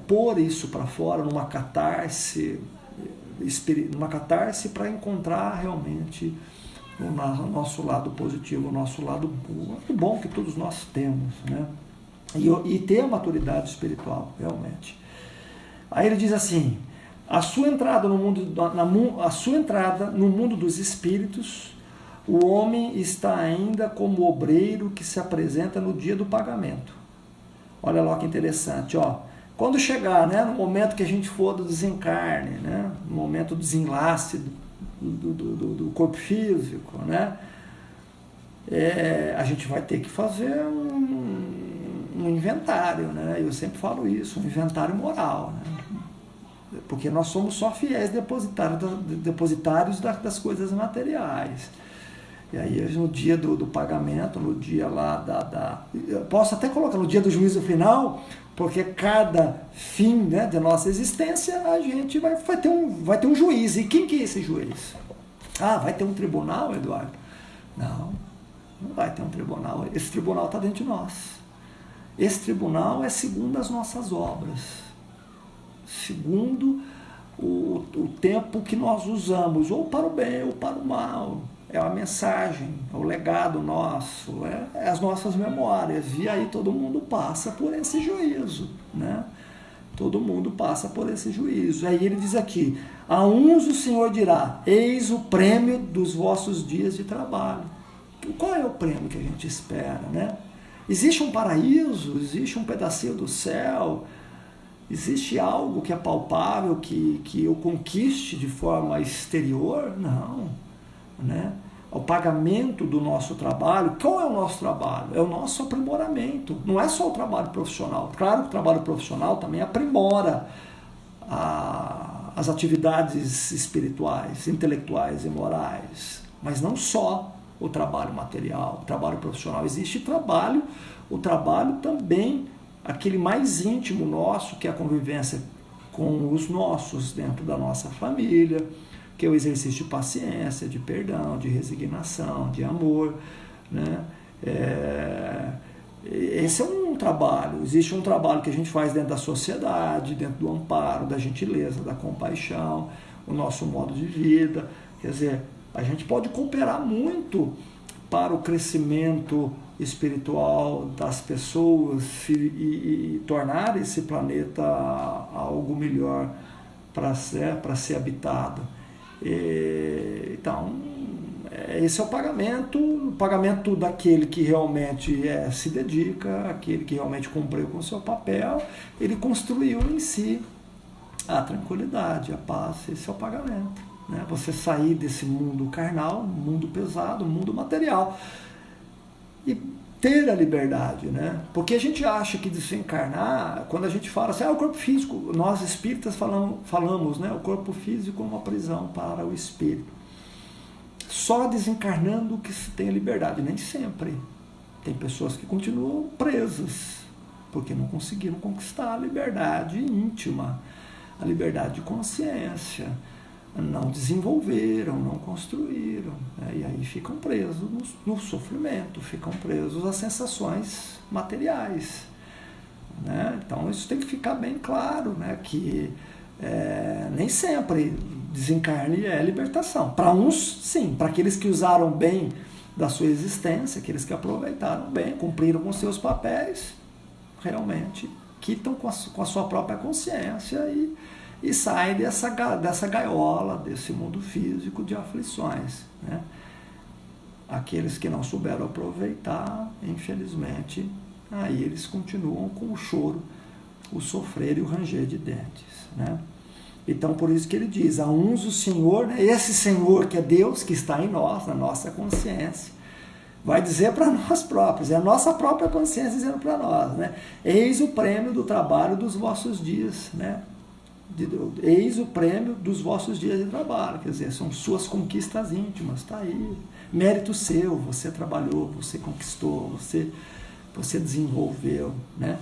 pôr isso para fora numa catarse para encontrar realmente o nosso lado positivo, o nosso lado bom que todos nós temos, né? E ter a maturidade espiritual, realmente. Aí ele diz assim: a sua entrada no mundo dos espíritos, o homem está ainda como obreiro que se apresenta no dia do pagamento. Olha lá que interessante, ó. Quando chegar, né, no momento que a gente for do desencarne, né, no momento do desenlace do corpo físico, né, a gente vai ter que fazer um inventário, né? Eu sempre falo isso, um inventário moral, né? Porque nós somos só fiéis depositários das coisas materiais. E aí no dia do pagamento, no dia lá posso até colocar no dia do juízo final, porque cada fim, né, da nossa existência a gente vai ter um juiz. E quem que é esse juiz? Vai ter um tribunal, Eduardo? Não vai ter um tribunal. Esse tribunal está dentro de nós. Esse tribunal é segundo as nossas obras, segundo o tempo que nós usamos, ou para o bem ou para o mal. É a mensagem, é o legado nosso, é as nossas memórias. E aí todo mundo passa por esse juízo, né? Todo mundo passa por esse juízo. Aí ele diz aqui: a uns o Senhor dirá, eis o prêmio dos vossos dias de trabalho. Qual é o prêmio que a gente espera, né? Existe um paraíso? Existe um pedacinho do céu? Existe algo que é palpável, que eu conquiste de forma exterior? Não, né? O pagamento do nosso trabalho. Qual é o nosso trabalho? É o nosso aprimoramento. Não é só o trabalho profissional. Claro que o trabalho profissional também aprimora as atividades espirituais, intelectuais e morais, mas não só o trabalho material, o trabalho profissional. Existe o trabalho também, aquele mais íntimo nosso, que é a convivência com os nossos, dentro da nossa família, que é o exercício de paciência, de perdão, de resignação, de amor, né? Esse é um trabalho. Existe um trabalho que a gente faz dentro da sociedade, dentro do amparo, da gentileza, da compaixão, o nosso modo de vida. Quer dizer, a gente pode cooperar muito para o crescimento espiritual das pessoas e tornar esse planeta algo melhor para ser habitado. Então, esse é o pagamento daquele que realmente se dedica, aquele que realmente cumpriu com o seu papel. Ele construiu em si a tranquilidade, a paz. Esse é o pagamento, né? Você sair desse mundo carnal, mundo pesado, mundo material, e ter a liberdade, né? Porque a gente acha que desencarnar, quando a gente fala assim, o corpo físico, nós espíritas falamos, né? O corpo físico é uma prisão para o espírito. Só desencarnando que se tem a liberdade. Nem sempre. Tem pessoas que continuam presas, porque não conseguiram conquistar a liberdade íntima, a liberdade de consciência. Não desenvolveram, não construíram, né? E aí ficam presos no sofrimento, ficam presos às sensações materiais, né? Então isso tem que ficar bem claro, né? Que nem sempre desencarne é libertação. Para uns, sim, para aqueles que usaram bem da sua existência, aqueles que aproveitaram bem, cumpriram com seus papéis, realmente quitam com a sua própria consciência e saem dessa gaiola, desse mundo físico de aflições, né? Aqueles que não souberam aproveitar, infelizmente, aí eles continuam com o choro, o sofrer e o ranger de dentes, né? Então, por isso que ele diz, a uns o Senhor, né, esse Senhor que é Deus, que está em nós, na nossa consciência, vai dizer para nós próprios, é a nossa própria consciência dizendo para nós, né? Eis o prêmio do trabalho dos vossos dias, né? Eis o prêmio dos vossos dias de trabalho, quer dizer, são suas conquistas íntimas, está aí, mérito seu, você trabalhou, você conquistou, você desenvolveu, né?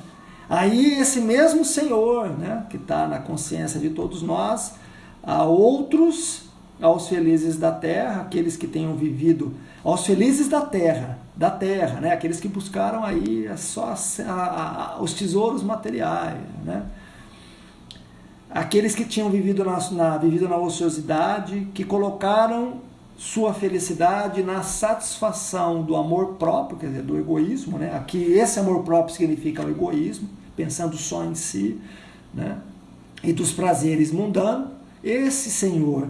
Aí esse mesmo Senhor, né, que está na consciência de todos nós, a outros, aos felizes da terra, aqueles que tenham vivido, aos felizes da terra, né, aqueles que buscaram aí só os tesouros materiais, né? Aqueles que tinham vivido na ociosidade, que colocaram sua felicidade na satisfação do amor próprio, quer dizer, do egoísmo, né? Aqui esse amor próprio significa o egoísmo, pensando só em si, né? E dos prazeres mundanos. Esse Senhor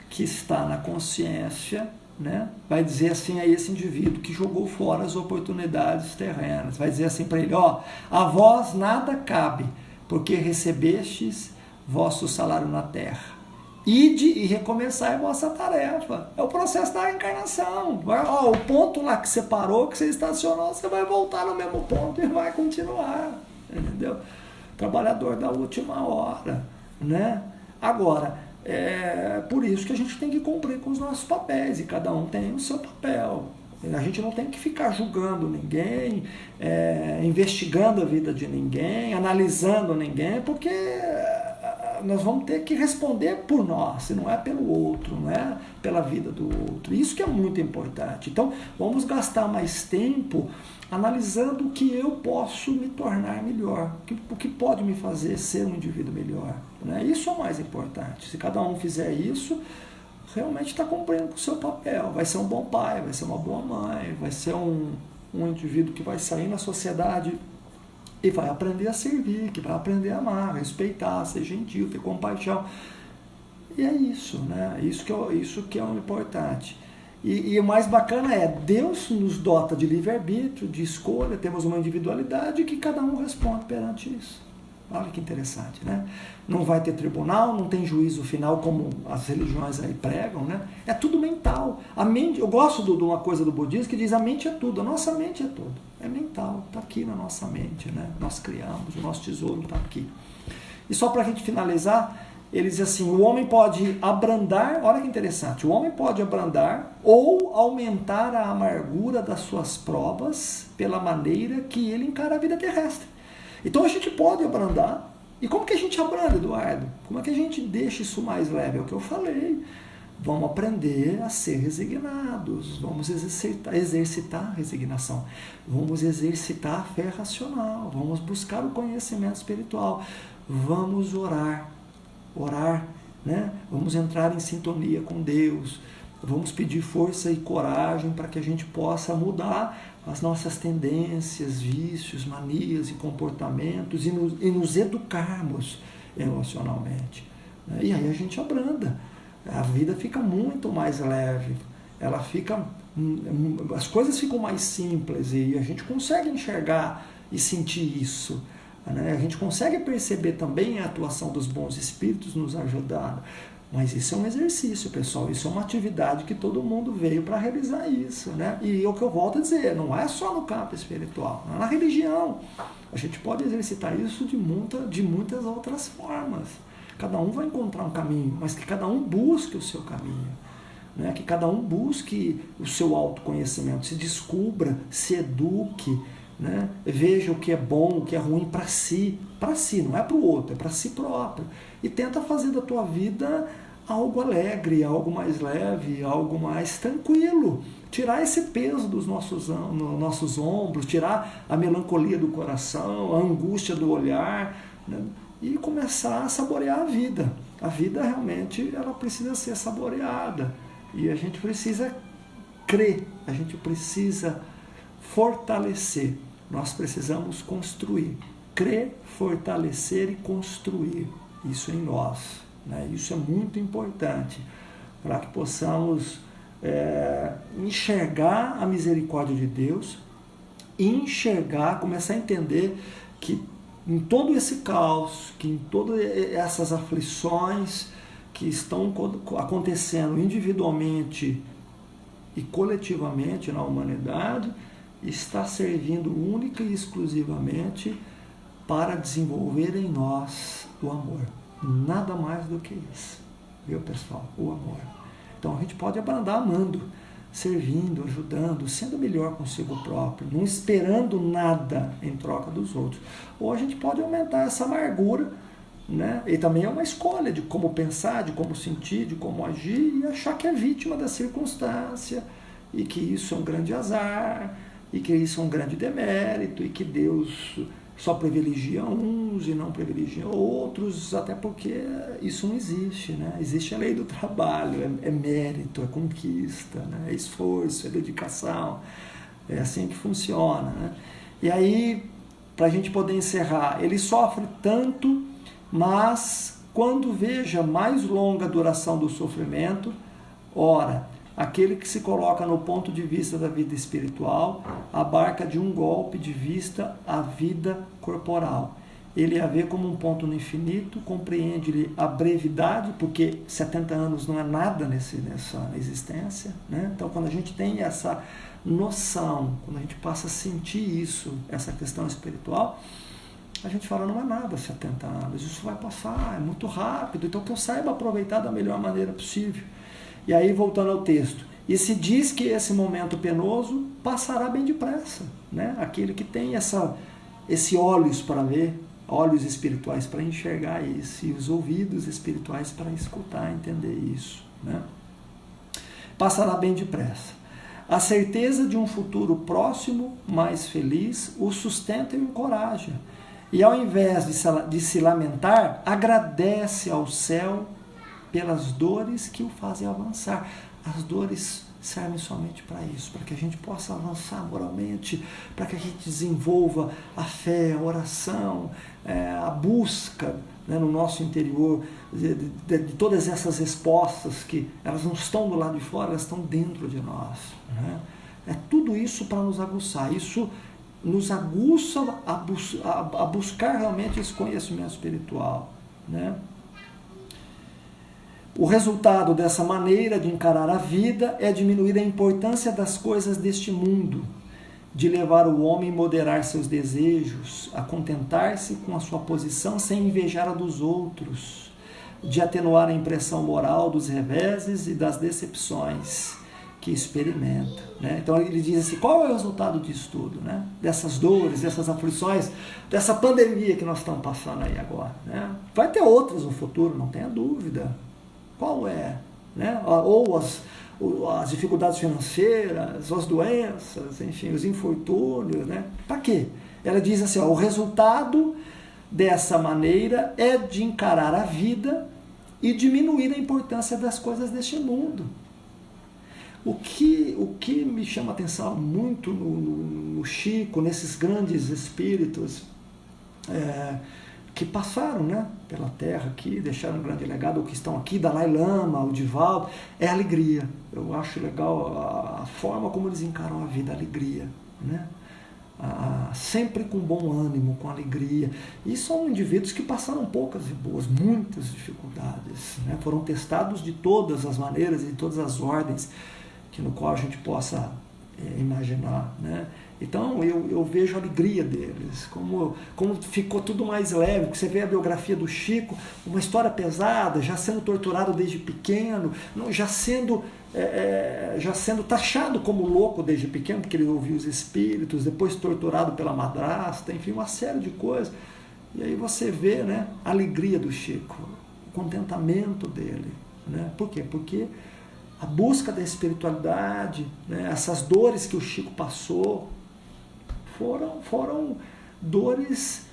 que está na consciência, né, vai dizer assim a esse indivíduo que jogou fora as oportunidades terrenas, vai dizer assim para ele, ó, a vós nada cabe, porque recebestes vosso salário na terra. Ide e recomeçai a vossa tarefa. É o processo da reencarnação. O ponto lá que você parou, que você estacionou, você vai voltar no mesmo ponto e vai continuar. Entendeu? Trabalhador da última hora, né? Agora, é por isso que a gente tem que cumprir com os nossos papéis, e cada um tem o seu papel. A gente não tem que ficar julgando ninguém, investigando a vida de ninguém, analisando ninguém, porque nós vamos ter que responder por nós, e não é pelo outro, não é pela vida do outro. Isso que é muito importante. Então, vamos gastar mais tempo analisando o que eu posso me tornar melhor, o que pode me fazer ser um indivíduo melhor, né? Isso é o mais importante. Se cada um fizer isso, realmente está cumprindo com o seu papel. Vai ser um bom pai, vai ser uma boa mãe, vai ser um indivíduo que vai sair na sociedade e vai aprender a servir, que vai aprender a amar, respeitar, ser gentil, ter compaixão. E é isso, né? Isso que é o importante. E o mais bacana é, Deus nos dota de livre-arbítrio, de escolha, temos uma individualidade que cada um responde perante isso. Olha que interessante, né? Não vai ter tribunal, não tem juízo final como as religiões aí pregam, né? É tudo mental. A mente, eu gosto de uma coisa do budismo que diz a mente é tudo, a nossa mente é tudo. É mental, está aqui na nossa mente, né? Nós criamos, o nosso tesouro está aqui. E só para a gente finalizar, ele diz assim, o homem pode abrandar, olha que interessante, o homem pode abrandar ou aumentar a amargura das suas provas pela maneira que ele encara a vida terrestre. Então a gente pode abrandar. E como que a gente abranda, Eduardo? Como é que a gente deixa isso mais leve? É o que eu falei. Vamos aprender a ser resignados. Vamos exercitar a resignação. Vamos exercitar a fé racional. Vamos buscar o conhecimento espiritual. Vamos orar, né? Vamos entrar em sintonia com Deus. Vamos pedir força e coragem para que a gente possa mudar as nossas tendências, vícios, manias e comportamentos e nos educarmos emocionalmente. E aí a gente abranda. A vida fica muito mais leve. As coisas ficam mais simples e a gente consegue enxergar e sentir isso. A gente consegue perceber também a atuação dos bons espíritos nos ajudando. Mas isso é um exercício, pessoal, isso é uma atividade que todo mundo veio para realizar isso, né? E é o que eu volto a dizer, não é só no campo espiritual, não é na religião. A gente pode exercitar isso de muitas outras formas. Cada um vai encontrar um caminho, mas que cada um busque o seu caminho, né? Que cada um busque o seu autoconhecimento, se descubra, se eduque, né? Veja o que é bom, o que é ruim para si, não é para o outro, é para si próprio. E tenta fazer da tua vida algo alegre, algo mais leve, algo mais tranquilo. Tirar esse peso dos nossos ombros, tirar a melancolia do coração, a angústia do olhar, né? E começar a saborear a vida. A vida realmente ela precisa ser saboreada. E a gente precisa crer, a gente precisa fortalecer. Nós precisamos construir. Crer, fortalecer e construir. Isso em nós, né? Isso é muito importante para que possamos enxergar a misericórdia de Deus, enxergar, começar a entender que em todo esse caos, que em todas essas aflições que estão acontecendo individualmente e coletivamente na humanidade, está servindo única e exclusivamente para desenvolver em nós o amor. Nada mais do que isso, viu, pessoal? O amor. Então a gente pode andar amando, servindo, ajudando, sendo melhor consigo próprio, não esperando nada em troca dos outros. Ou a gente pode aumentar essa amargura, né? E também é uma escolha de como pensar, de como sentir, de como agir, e achar que é vítima da circunstância, e que isso é um grande azar, e que isso é um grande demérito, e que Deus só privilegia uns e não privilegia outros, até porque isso não existe, né? Existe a lei do trabalho, é mérito, é conquista, né? É esforço, é dedicação, é assim que funciona, né? E aí, para a gente poder encerrar, ele sofre tanto, mas quando veja mais longa a duração do sofrimento, ora, aquele que se coloca no ponto de vista da vida espiritual abarca de um golpe de vista a vida corporal. Ele a vê como um ponto no infinito, compreende a brevidade, porque 70 anos não é nada nessa existência, né? Então, quando a gente tem essa noção, quando a gente passa a sentir isso, essa questão espiritual, a gente fala, não é nada 70 anos, isso vai passar, é muito rápido, então que eu saiba aproveitar da melhor maneira possível. E aí, voltando ao texto, e se diz que esse momento penoso passará bem depressa, né? Aquele que tem esse olhos para ver, olhos espirituais para enxergar isso, e os ouvidos espirituais para escutar, entender isso, né? Passará bem depressa. A certeza de um futuro próximo, mais feliz, o sustenta e o encoraja. E ao invés de se lamentar, agradece ao céu pelas dores que o fazem avançar. As dores servem somente para isso, para que a gente possa avançar moralmente, para que a gente desenvolva a fé, a oração, a busca, né, no nosso interior de todas essas respostas que elas não estão do lado de fora, elas estão dentro de nós, né? É tudo isso para nos aguçar. Isso nos aguça a buscar realmente esse conhecimento espiritual, né? O resultado dessa maneira de encarar a vida é diminuir a importância das coisas deste mundo, de levar o homem a moderar seus desejos, a contentar-se com a sua posição sem invejar a dos outros, de atenuar a impressão moral dos reveses e das decepções que experimenta, né? Então ele diz assim, qual é o resultado disso tudo, né? Dessas dores, dessas aflições, dessa pandemia que nós estamos passando aí agora, né? Vai ter outras no futuro, não tenha dúvida. Qual é? Né? Ou as dificuldades financeiras, as doenças, enfim, os infortúnios, né? Para quê? Ela diz assim, ó, o resultado dessa maneira é de encarar a vida e diminuir a importância das coisas deste mundo. O que me chama a atenção muito no Chico, nesses grandes espíritos que passaram, né, pela Terra aqui, deixaram um grande legado, ou que estão aqui, Dalai Lama, o Divaldo, é a alegria. Eu acho legal a forma como eles encaram a vida, a alegria, né? Sempre com bom ânimo, com alegria. E são indivíduos que passaram poucas e boas, muitas dificuldades, né? Foram testados de todas as maneiras e de todas as ordens no qual a gente possa imaginar, né? Então eu vejo a alegria deles, como ficou tudo mais leve, porque você vê a biografia do Chico, uma história pesada, já sendo torturado desde pequeno, já sendo taxado como louco desde pequeno, porque ele ouvia os espíritos, depois torturado pela madrasta, enfim, uma série de coisas. E aí você vê, né, a alegria do Chico, o contentamento dele, né? Por quê? Porque a busca da espiritualidade, né, essas dores que o Chico passou, foram dores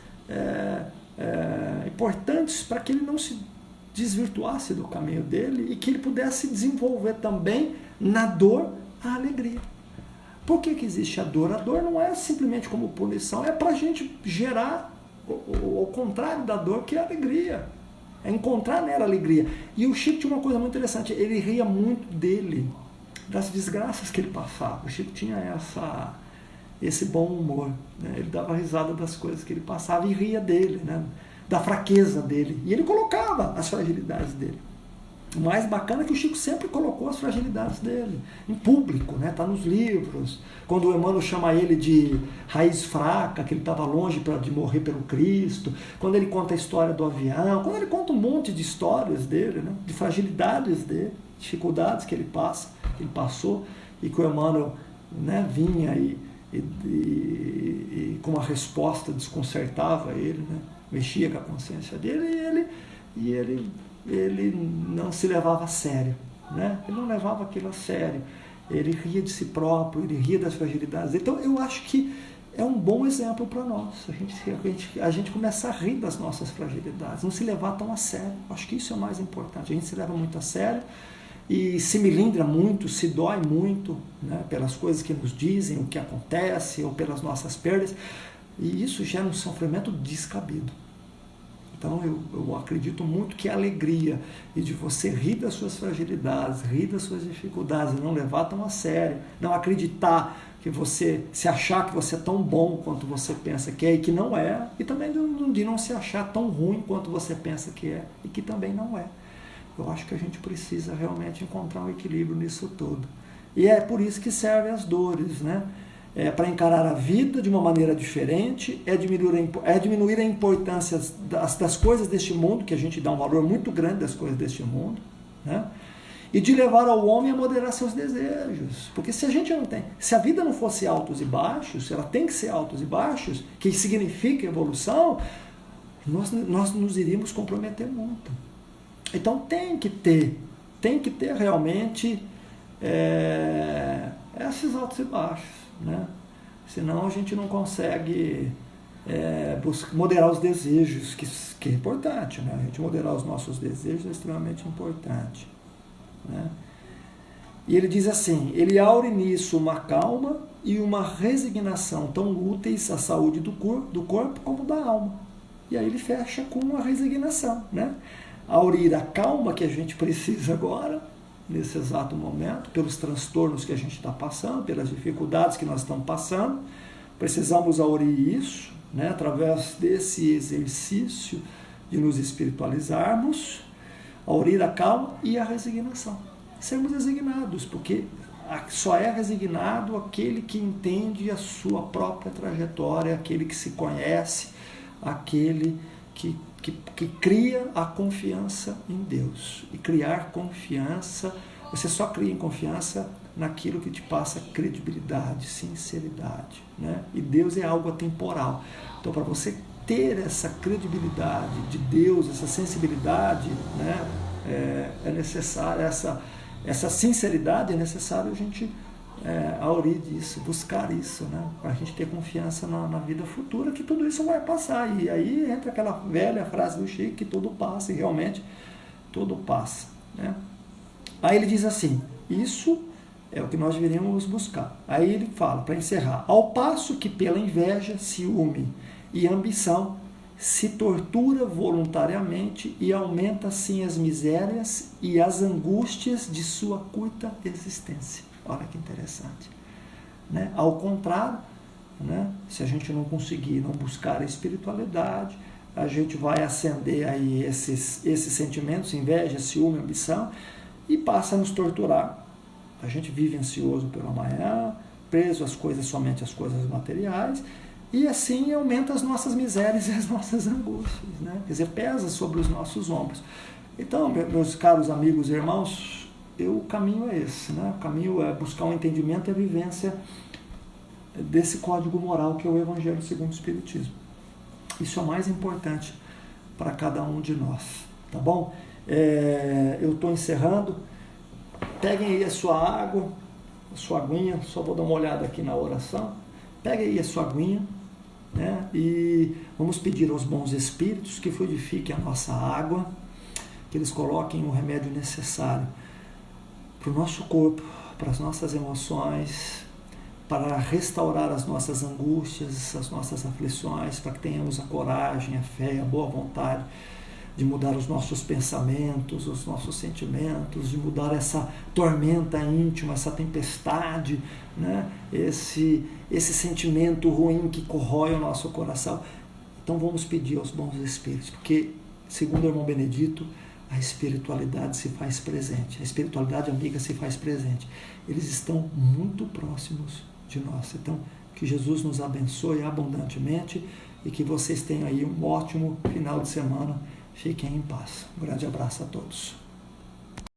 importantes para que ele não se desvirtuasse do caminho dele e que ele pudesse desenvolver também na dor a alegria. Por que existe a dor? A dor não é simplesmente como punição, é para a gente gerar o contrário da dor, que é a alegria. É encontrar nela a alegria. E o Chico tinha uma coisa muito interessante, ele ria muito dele. das desgraças que ele passava. O Chico tinha esse bom humor, né? Ele dava risada das coisas que ele passava e ria dele, né? Da fraqueza dele. E ele colocava as fragilidades dele. O mais bacana é que o Chico sempre colocou as fragilidades dele em público, né? Tá nos livros. Quando o Emmanuel chama ele de raiz fraca, que ele estava longe de morrer pelo Cristo, quando ele conta a história do avião, quando ele conta um monte de histórias dele, né? De fragilidades dele, dificuldades que ele passou, e que o Emmanuel, né, vinha e com uma resposta desconcertava ele, né? Mexia com a consciência dele, e ele não se levava a sério, né? Ele não levava aquilo a sério, ele ria de si próprio, ele ria das fragilidades. Então eu acho que é um bom exemplo para nós, a gente começar a rir das nossas fragilidades, não se levar tão a sério. Acho que isso é o mais importante. A gente se leva muito a sério e se melindra muito, se dói muito, né, pelas coisas que nos dizem, o que acontece, ou pelas nossas perdas, e isso gera um sofrimento descabido. Então eu acredito muito que a alegria e de você rir das suas fragilidades, rir das suas dificuldades, e não levar tão a sério, não acreditar que você, se achar que você é tão bom quanto você pensa que é e que não é, e também de não se achar tão ruim quanto você pensa que é e que também não é. Eu acho que a gente precisa realmente encontrar um equilíbrio nisso tudo. E é por isso que servem as dores, né? Para encarar a vida de uma maneira diferente, diminuir a importância das coisas deste mundo, que a gente dá um valor muito grande das coisas deste mundo, né? E de levar ao homem a moderar seus desejos. Porque se a vida não fosse altos e baixos, ela tem que ser altos e baixos, que significa evolução, nós nos iríamos comprometer muito. Então tem que ter realmente esses altos e baixos, né? Senão a gente não consegue moderar os desejos, que é importante, né? A gente moderar os nossos desejos é extremamente importante, né? E ele diz assim: ele aure nisso uma calma e uma resignação tão úteis à saúde do corpo como da alma. E aí ele fecha com uma resignação, né? Aurir a calma que a gente precisa agora, nesse exato momento, pelos transtornos que a gente está passando, pelas dificuldades que nós estamos passando. Precisamos aurir isso, né, através desse exercício de nos espiritualizarmos, aurir a calma e a resignação. Sermos resignados, porque só é resignado aquele que entende a sua própria trajetória, aquele que se conhece, aquele que cria a confiança em Deus. E criar confiança, você só cria em confiança naquilo que te passa credibilidade, sinceridade, né? E Deus é algo atemporal. Então, para você ter essa credibilidade de Deus, essa sensibilidade, né, é necessário, essa sinceridade, é necessário a gente aurir disso, buscar isso, né? Para a gente ter confiança na vida futura, que tudo isso vai passar. E aí entra aquela velha frase do Chico, que tudo passa, e realmente tudo passa, né? Aí ele diz assim: isso é o que nós deveríamos buscar. Aí ele fala, para encerrar: ao passo que pela inveja, ciúme e ambição se tortura voluntariamente e aumenta assim as misérias e as angústias de sua curta existência. Olha que interessante, né? Ao contrário, né, se a gente não conseguir, não buscar a espiritualidade, a gente vai acender aí esses sentimentos, inveja, ciúme, ambição, e passa a nos torturar. A gente vive ansioso pelo amanhã, preso somente às coisas materiais, e assim aumenta as nossas misérias e as nossas angústias, né? Quer dizer, pesa sobre os nossos ombros. Então, meus caros amigos e irmãos, o caminho é esse, né? O caminho é buscar um entendimento e a vivência desse código moral que é o Evangelho segundo o Espiritismo. Isso é o mais importante para cada um de nós, tá bom? Eu estou encerrando. Peguem aí a sua água, a sua aguinha, só vou dar uma olhada aqui na oração. Peguem aí a sua aguinha, né? E vamos pedir aos bons espíritos que fluidifiquem a nossa água, que eles coloquem o remédio necessário para o nosso corpo, para as nossas emoções, para restaurar as nossas angústias, as nossas aflições, para que tenhamos a coragem, a fé, a boa vontade de mudar os nossos pensamentos, os nossos sentimentos, de mudar essa tormenta íntima, essa tempestade, né? Esse sentimento ruim que corrói o nosso coração. Então vamos pedir aos bons espíritos, porque, segundo o irmão Benedito, a espiritualidade se faz presente, a espiritualidade amiga se faz presente. Eles estão muito próximos de nós. Então, que Jesus nos abençoe abundantemente e que vocês tenham aí um ótimo final de semana. Fiquem em paz. Um grande abraço a todos.